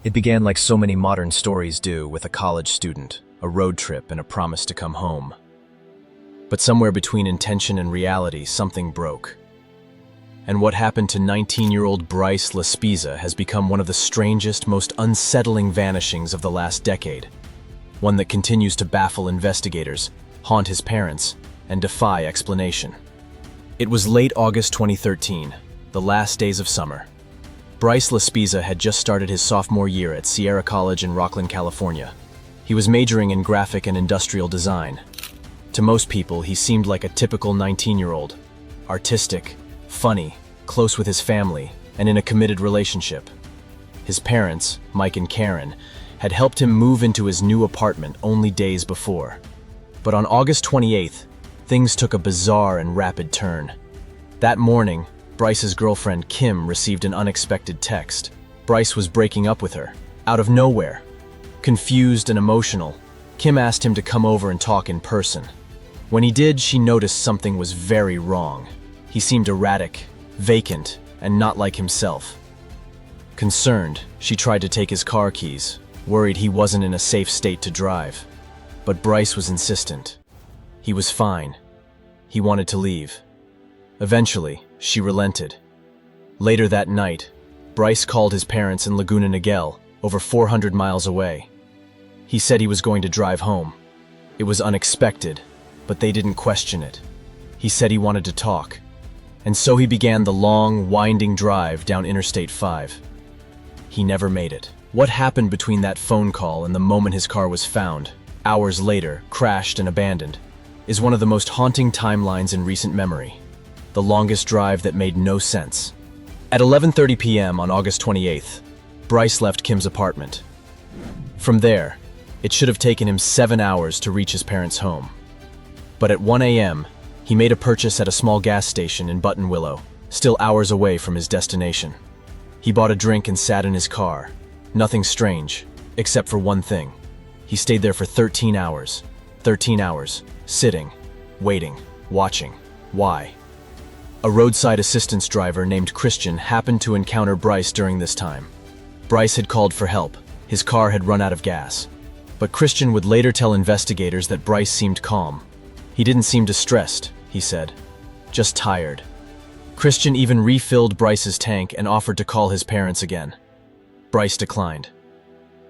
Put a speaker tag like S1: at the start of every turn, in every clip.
S1: It began like so many modern stories do, with a college student, a road trip, and a promise to come home. But somewhere between intention and reality, something broke. And what happened to 19-year-old Bryce Laspisa has become one of the strangest, most unsettling vanishings of the last decade. One that continues to baffle investigators, haunt his parents, and defy explanation. It was late August 2013, the last days of summer. Bryce Laspisa had just started his sophomore year at Sierra College in Rocklin, California. He was majoring in graphic and industrial design. To most people, he seemed like a typical 19-year-old, artistic, funny, close with his family, and in a committed relationship. His parents, Mike and Karen, had helped him move into his new apartment only days before. But on August 28th, things took a bizarre and rapid turn. That morning, Bryce's girlfriend Kim received an unexpected text. Bryce was breaking up with her, out of nowhere. Confused and emotional, Kim asked him to come over and talk in person. When he did, she noticed something was very wrong. He seemed erratic, vacant, and not like himself. Concerned, she tried to take his car keys, worried he wasn't in a safe state to drive. But Bryce was insistent. He was fine. He wanted to leave. Eventually, she relented. Later that night, Bryce called his parents in Laguna Niguel, over 400 miles away. He said he was going to drive home. It was unexpected, but they didn't question it. He said he wanted to talk. And so he began the long, winding drive down Interstate 5. He never made it. What happened between that phone call and the moment his car was found, hours later, crashed and abandoned, is one of the most haunting timelines in recent memory. The longest drive that made no sense. At 11:30 p.m. on August 28th, Bryce left Kim's apartment. From there, it should have taken him 7 hours to reach his parents' home. But at 1 a.m., he made a purchase at a small gas station in Buttonwillow, still hours away from his destination. He bought a drink and sat in his car. Nothing strange, except for one thing. He stayed there for 13 hours. 13 hours, sitting, waiting, watching. Why? A roadside assistance driver named Christian happened to encounter Bryce during this time. Bryce had called for help. His car had run out of gas. But Christian would later tell investigators that Bryce seemed calm. He didn't seem distressed, he said. Just tired. Christian even refilled Bryce's tank and offered to call his parents again. Bryce declined.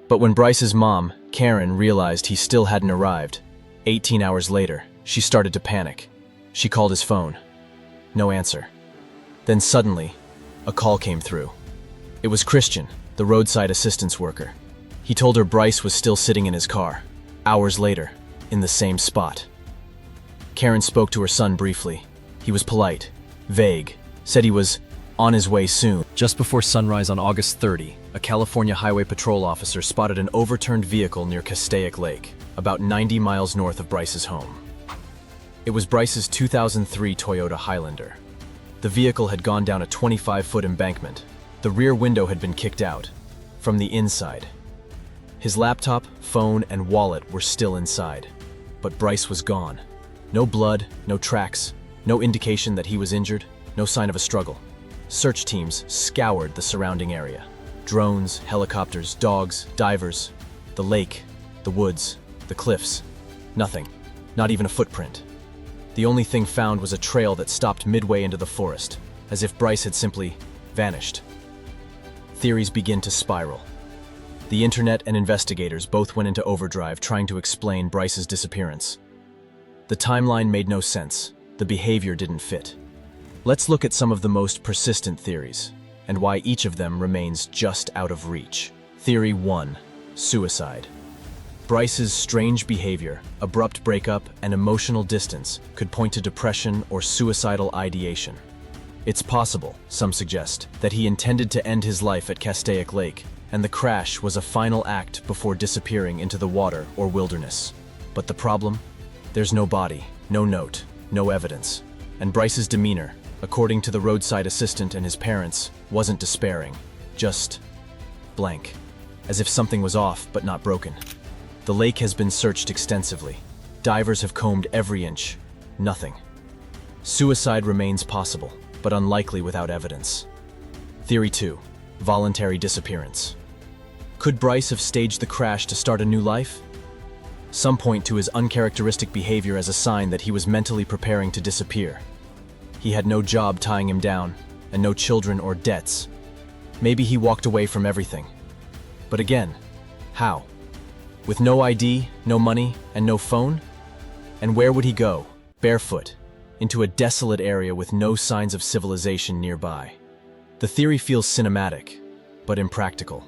S1: But when Bryce's mom, Karen, realized he still hadn't arrived, 18 hours later, she started to panic. She called his phone. No answer. Then suddenly, a call came through. It was Christian, the roadside assistance worker. He told her Bryce was still sitting in his car, hours later, in the same spot. Karen spoke to her son briefly. He was polite, vague, said he was on his way soon. Just before sunrise on August 30, a California Highway Patrol officer spotted an overturned vehicle near Castaic Lake, about 90 miles north of Bryce's home. It was Bryce's 2003 Toyota Highlander. The vehicle had gone down a 25-foot embankment. The rear window had been kicked out, from the inside. His laptop, phone, and wallet were still inside. But Bryce was gone. No blood, no tracks, no indication that he was injured, no sign of a struggle. Search teams scoured the surrounding area. Drones, helicopters, dogs, divers, the lake, the woods, the cliffs. Nothing, not even a footprint. The only thing found was a trail that stopped midway into the forest, as if Bryce had simply vanished. Theories begin to spiral. The internet and investigators both went into overdrive trying to explain Bryce's disappearance. The timeline made no sense. The behavior didn't fit. Let's look at some of the most persistent theories, and why each of them remains just out of reach. Theory 1. Suicide. Bryce's strange behavior, abrupt breakup, and emotional distance could point to depression or suicidal ideation. It's possible, some suggest, that he intended to end his life at Castaic Lake, and the crash was a final act before disappearing into the water or wilderness. But the problem? There's no body, no note, no evidence. And Bryce's demeanor, according to the roadside assistant and his parents, wasn't despairing, just blank, as if something was off but not broken. The lake has been searched extensively. Divers have combed every inch. Nothing. Suicide remains possible, but unlikely without evidence. Theory 2. Voluntary disappearance. Could Bryce have staged the crash to start a new life? Some point to his uncharacteristic behavior as a sign that he was mentally preparing to disappear. He had no job tying him down, and no children or debts. Maybe he walked away from everything. But again, how? With no ID, no money, and no phone? And where would he go, barefoot, into a desolate area with no signs of civilization nearby? The theory feels cinematic, but impractical.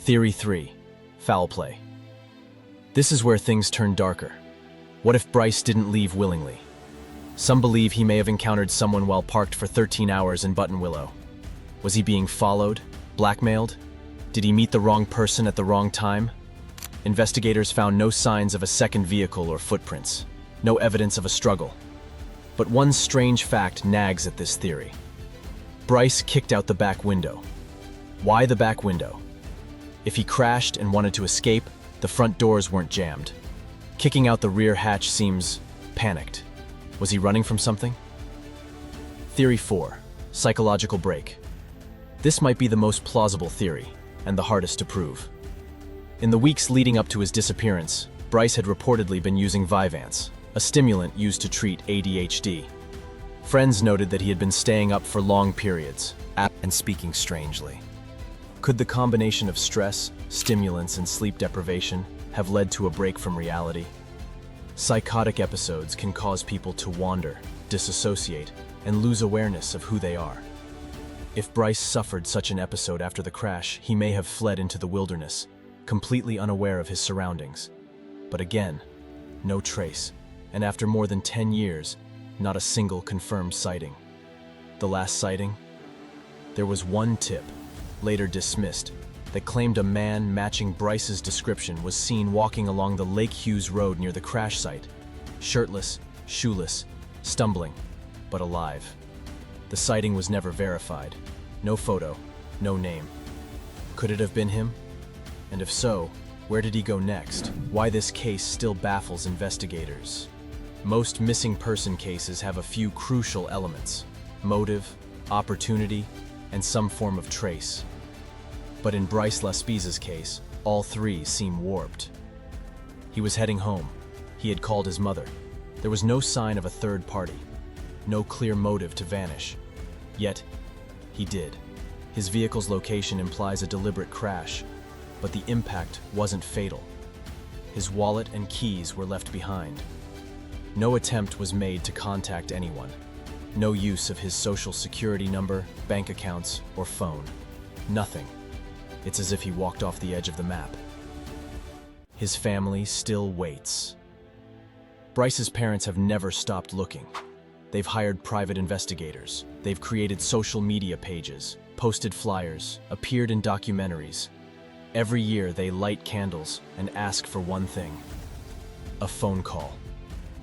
S1: Theory 3. Foul play. This is where things turn darker. What if Bryce didn't leave willingly? Some believe he may have encountered someone while parked for 13 hours in Buttonwillow. Was he being followed? Blackmailed? Did he meet the wrong person at the wrong time? Investigators found no signs of a second vehicle or footprints, no evidence of a struggle. But one strange fact nags at this theory. Bryce kicked out the back window. Why the back window? If he crashed and wanted to escape, the front doors weren't jammed. Kicking out the rear hatch seems panicked. Was he running from something? Theory 4. Psychological break. This might be the most plausible theory, and the hardest to prove. In the weeks leading up to his disappearance, Bryce had reportedly been using Vyvanse, a stimulant used to treat ADHD. Friends noted that he had been staying up for long periods, and speaking strangely. Could the combination of stress, stimulants, and sleep deprivation have led to a break from reality? Psychotic episodes can cause people to wander, disassociate, and lose awareness of who they are. If Bryce suffered such an episode after the crash, he may have fled into the wilderness, completely unaware of his surroundings. But again, no trace, and after more than 10 years, not a single confirmed sighting. The last sighting? There was one tip, later dismissed, that claimed a man matching Bryce's description was seen walking along the Lake Hughes Road near the crash site, shirtless, shoeless, stumbling, but alive. The sighting was never verified. No photo, no name. Could it have been him? And if so, where did he go next? Why this case still baffles investigators. Most missing person cases have a few crucial elements: motive, opportunity, and some form of trace. But in Bryce Laspisa's case, all three seem warped. He was heading home. He had called his mother. There was no sign of a third party, no clear motive to vanish. Yet, he did. His vehicle's location implies a deliberate crash, but the impact wasn't fatal. His wallet and keys were left behind. No attempt was made to contact anyone. No use of his social security number, bank accounts, or phone. Nothing. It's as if he walked off the edge of the map. His family still waits. Bryce's parents have never stopped looking. They've hired private investigators. They've created social media pages, posted flyers, appeared in documentaries. Every year they light candles and ask for one thing: a phone call.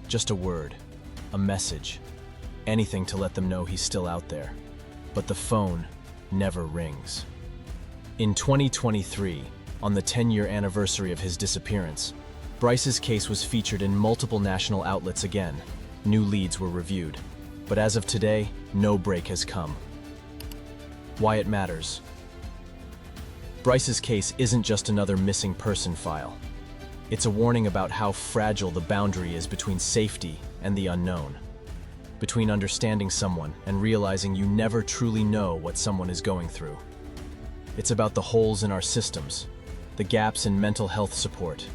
S1: Just a word, a message, anything to let them know he's still out there. But the phone never rings. In 2023, on the 10-year anniversary of his disappearance, Bryce's case was featured in multiple national outlets again. New leads were reviewed. But as of today, no break has come. Why it matters. Bryce's case isn't just another missing person file. It's a warning about how fragile the boundary is between safety and the unknown. Between understanding someone and realizing you never truly know what someone is going through. It's about the holes in our systems, the gaps in mental health support,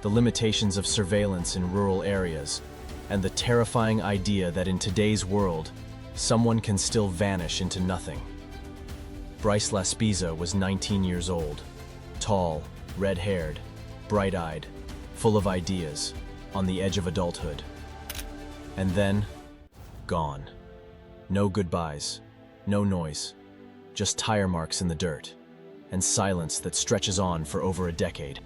S1: the limitations of surveillance in rural areas, and the terrifying idea that in today's world, someone can still vanish into nothing. Bryce Laspisa was 19 years old, tall, red-haired, bright-eyed, full of ideas, on the edge of adulthood. And then, gone. No goodbyes, no noise, just tire marks in the dirt, and silence that stretches on for over a decade.